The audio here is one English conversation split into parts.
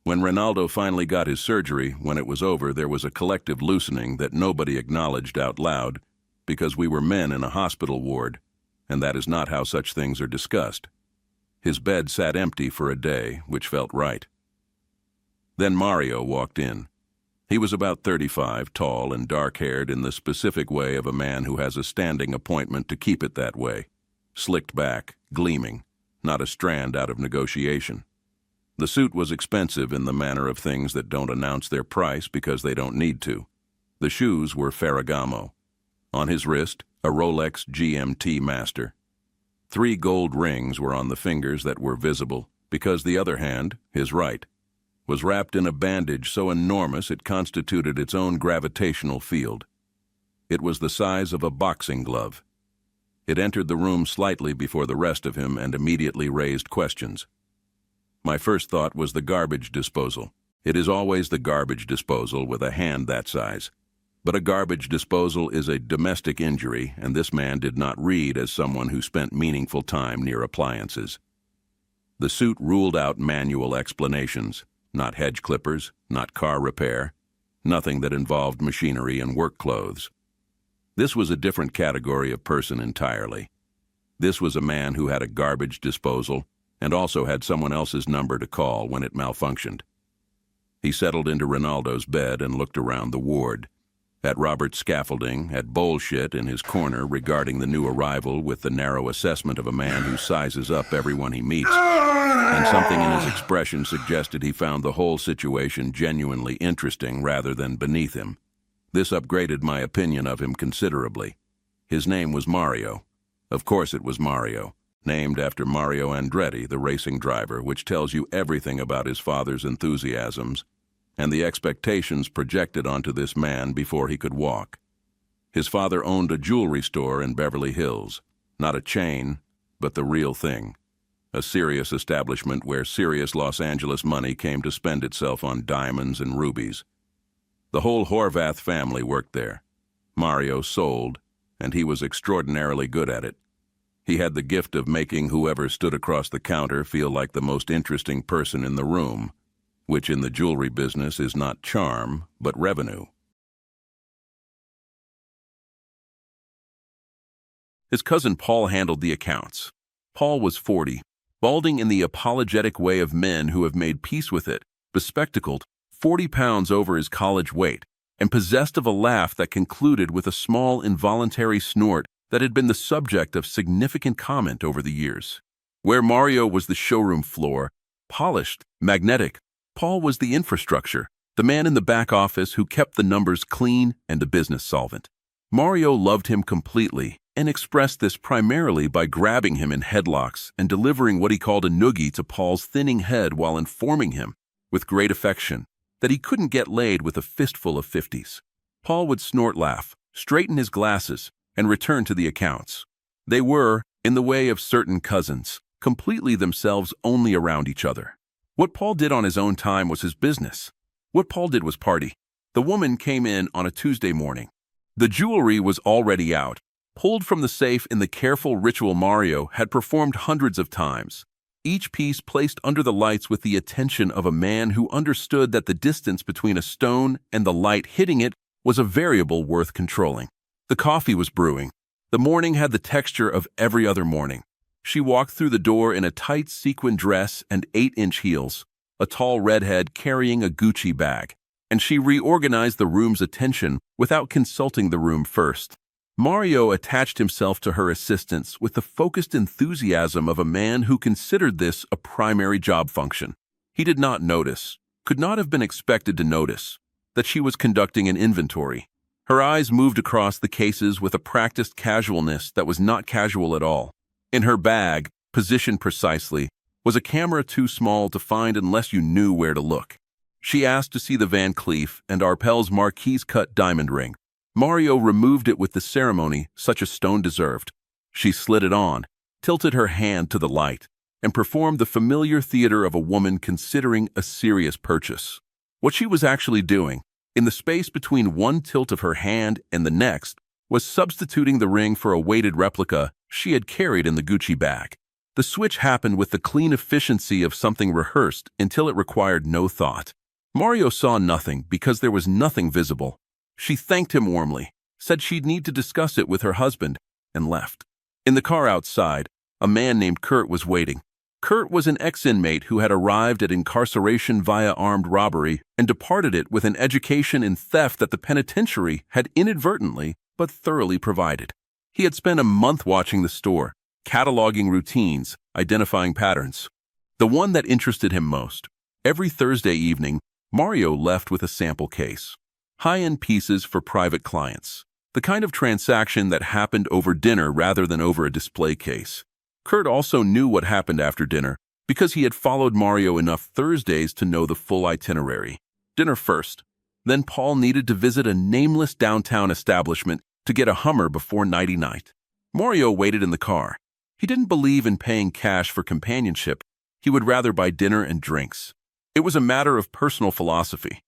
When Ronaldo finally got his surgery, when it was over, there was a collective loosening that nobody acknowledged out loud, because we were men in a hospital ward, and that is not how such things are discussed. His bed sat empty for a day, which felt right. Then Mario walked in. He was about 35, tall and dark-haired in the specific way of a man who has a standing appointment to keep it that way. Slicked back, gleaming, not a strand out of negotiation. The suit was expensive in the manner of things that don't announce their price because they don't need to. The shoes were Ferragamo. On his wrist, a Rolex GMT Master. 3 gold rings were on the fingers that were visible, because the other hand, his right, was wrapped in a bandage so enormous it constituted its own gravitational field. It was the size of a boxing glove. It entered the room slightly before the rest of him and immediately raised questions. My first thought was the garbage disposal. It is always the garbage disposal with a hand that size. But a garbage disposal is a domestic injury, and this man did not read as someone who spent meaningful time near appliances. The suit ruled out manual explanations, not hedge clippers, not car repair, nothing that involved machinery and work clothes. This was a different category of person entirely. This was a man who had a garbage disposal and also had someone else's number to call when it malfunctioned. He settled into Ronaldo's bed and looked around the ward. At Robert's scaffolding, at bullshit in his corner regarding the new arrival with the narrow assessment of a man who sizes up everyone he meets, and something in his expression suggested he found the whole situation genuinely interesting rather than beneath him. This upgraded my opinion of him considerably. His name was Mario. Of course it was Mario, named after Mario Andretti, the racing driver, which tells you everything about his father's enthusiasms and the expectations projected onto this man before he could walk. His father owned a jewelry store in Beverly Hills, not a chain, but the real thing. A serious establishment where serious Los Angeles money came to spend itself on diamonds and rubies. The whole Horvath family worked there. Mario sold, and he was extraordinarily good at it. He had the gift of making whoever stood across the counter feel like the most interesting person in the room, which in the jewelry business is not charm, but revenue. His cousin Paul handled the accounts. Paul was 40, balding in the apologetic way of men who have made peace with it, bespectacled, 40 pounds over his college weight, and possessed of a laugh that concluded with a small involuntary snort that had been the subject of significant comment over the years. Where Mario was the showroom floor, polished, magnetic, Paul was the infrastructure, the man in the back office who kept the numbers clean and the business solvent. Mario loved him completely and expressed this primarily by grabbing him in headlocks and delivering what he called a noogie to Paul's thinning head while informing him, with great affection, that he couldn't get laid with a fistful of 50s. Paul would snort laugh, straighten his glasses, and return to the accounts. They were, in the way of certain cousins, completely themselves only around each other. What Paul did on his own time was his business. What Paul did was party. The woman came in on a Tuesday morning. The jewelry was already out, pulled from the safe in the careful ritual Mario had performed hundreds of times. Each piece placed under the lights with the attention of a man who understood that the distance between a stone and the light hitting it was a variable worth controlling. The coffee was brewing. The morning had the texture of every other morning. She walked through the door in a tight sequin dress and 8-inch heels, a tall redhead carrying a Gucci bag, and she reorganized the room's attention without consulting the room first. Mario attached himself to her assistance with the focused enthusiasm of a man who considered this a primary job function. He did not notice, could not have been expected to notice, that she was conducting an inventory. Her eyes moved across the cases with a practiced casualness that was not casual at all. In her bag, positioned precisely, was a camera too small to find unless you knew where to look. She asked to see the Van Cleef and Arpels Marquise-cut diamond ring. Mario removed it with the ceremony such a stone deserved. She slid it on, tilted her hand to the light, and performed the familiar theater of a woman considering a serious purchase. What she was actually doing, in the space between one tilt of her hand and the next, was substituting the ring for a weighted replica she had carried in the Gucci bag. The switch happened with the clean efficiency of something rehearsed until it required no thought. Mario saw nothing because there was nothing visible. She thanked him warmly, said she'd need to discuss it with her husband, and left. In the car outside, a man named Kurt was waiting. Kurt was an ex-inmate who had arrived at incarceration via armed robbery and departed it with an education in theft that the penitentiary had inadvertently but thoroughly provided. He had spent a month watching the store, cataloging routines, identifying patterns. The one that interested him most. Every Thursday evening, Mario left with a sample case. High-end pieces for private clients. The kind of transaction that happened over dinner rather than over a display case. Kurt also knew what happened after dinner because he had followed Mario enough Thursdays to know the full itinerary. Dinner first. Then Paul needed to visit a nameless downtown establishment to get a Hummer before nighty-night. Mario waited in the car. He didn't believe in paying cash for companionship. He would rather buy dinner and drinks. It was a matter of personal philosophy.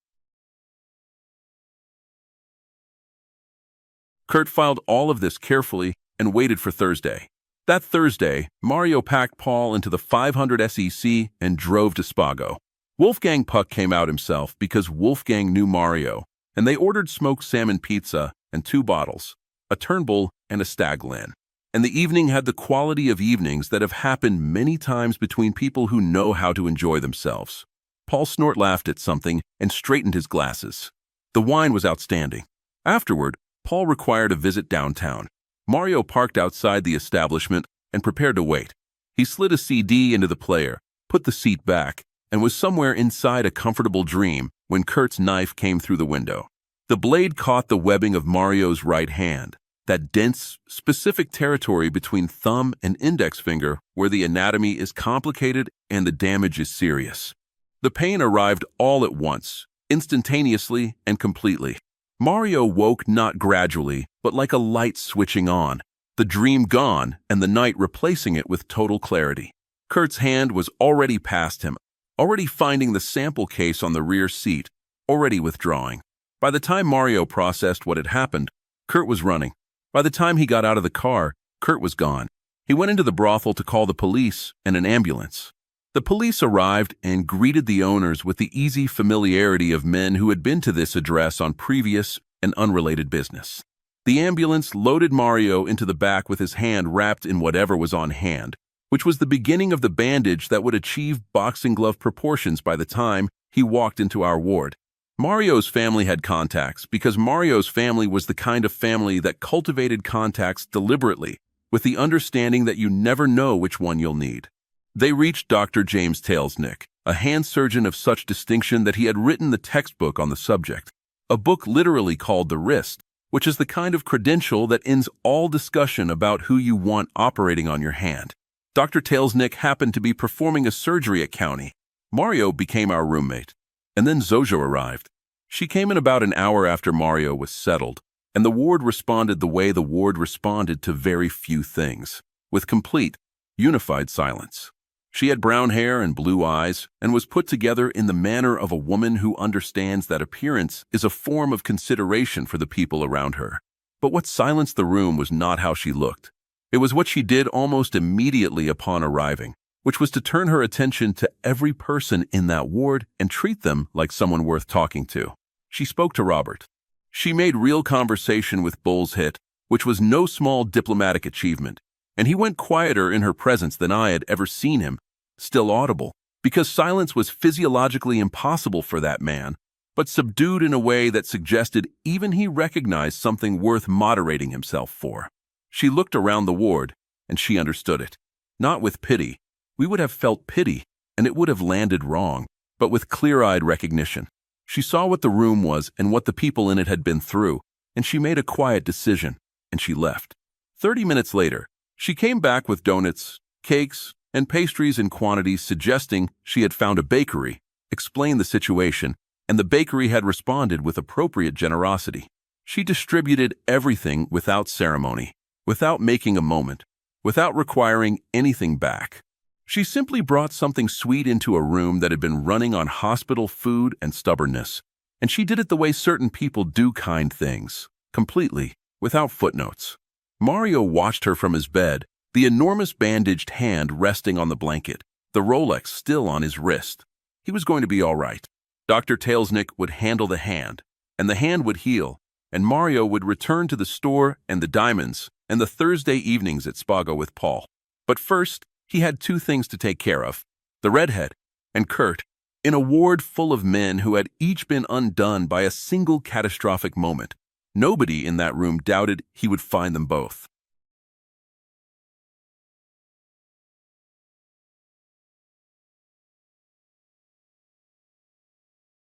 Kurt filed all of this carefully and waited for Thursday. That Thursday, Mario packed Paul into the 500 SEC and drove to Spago. Wolfgang Puck came out himself because Wolfgang knew Mario, and they ordered smoked salmon pizza and 2 bottles, a Turnbull and a Staglin. And the evening had the quality of evenings that have happened many times between people who know how to enjoy themselves. Paul snort-laughed at something and straightened his glasses. The wine was outstanding. Afterward, Paul required a visit downtown. Mario parked outside the establishment and prepared to wait. He slid a CD into the player, put the seat back, and was somewhere inside a comfortable dream when Kurt's knife came through the window. The blade caught the webbing of Mario's right hand, that dense, specific territory between thumb and index finger where the anatomy is complicated and the damage is serious. The pain arrived all at once, instantaneously and completely. Mario woke not gradually, but like a light switching on, the dream gone and the night replacing it with total clarity. Kurt's hand was already past him, already finding the sample case on the rear seat, already withdrawing. By the time Mario processed what had happened, Kurt was running. By the time he got out of the car, Kurt was gone. He went into the brothel to call the police and an ambulance. The police arrived and greeted the owners with the easy familiarity of men who had been to this address on previous and unrelated business. The ambulance loaded Mario into the back with his hand wrapped in whatever was on hand, which was the beginning of the bandage that would achieve boxing glove proportions by the time he walked into our ward. Mario's family had contacts because Mario's family was the kind of family that cultivated contacts deliberately, with the understanding that you never know which one you'll need. They reached Dr. James Talesnick, a hand surgeon of such distinction that he had written the textbook on the subject, a book literally called The Wrist, which is the kind of credential that ends all discussion about who you want operating on your hand. Dr. Talesnick happened to be performing a surgery at County. Mario became our roommate. And then Zosia arrived. She came in about an hour after Mario was settled, and the ward responded the way the ward responded to very few things, with complete, unified silence. She had brown hair and blue eyes and was put together in the manner of a woman who understands that appearance is a form of consideration for the people around her. But what silenced the room was not how she looked. It was what she did almost immediately upon arriving, which was to turn her attention to every person in that ward and treat them like someone worth talking to. She spoke to Robert. She made real conversation with Bull's hit, which was no small diplomatic achievement, and he went quieter in her presence than I had ever seen him, still audible, because silence was physiologically impossible for that man, but subdued in a way that suggested even he recognized something worth moderating himself for. She looked around the ward, and she understood it. Not with pity. We would have felt pity, and it would have landed wrong, but with clear-eyed recognition. She saw what the room was and what the people in it had been through, and she made a quiet decision, and she left. 30 minutes later, she came back with donuts, cakes, and pastries in quantities suggesting she had found a bakery, explained the situation, and the bakery had responded with appropriate generosity. She distributed everything without ceremony, without making a moment, without requiring anything back. She simply brought something sweet into a room that had been running on hospital food and stubbornness, and she did it the way certain people do kind things, completely, without footnotes. Mario watched her from his bed, the enormous bandaged hand resting on the blanket, the Rolex still on his wrist. He was going to be all right. Dr. Tailsnick would handle the hand, and the hand would heal, and Mario would return to the store and the diamonds and the Thursday evenings at Spago with Paul. But first, he had two things to take care of: the Redhead and Kurt, in a ward full of men who had each been undone by a single catastrophic moment. Nobody in that room doubted he would find them both.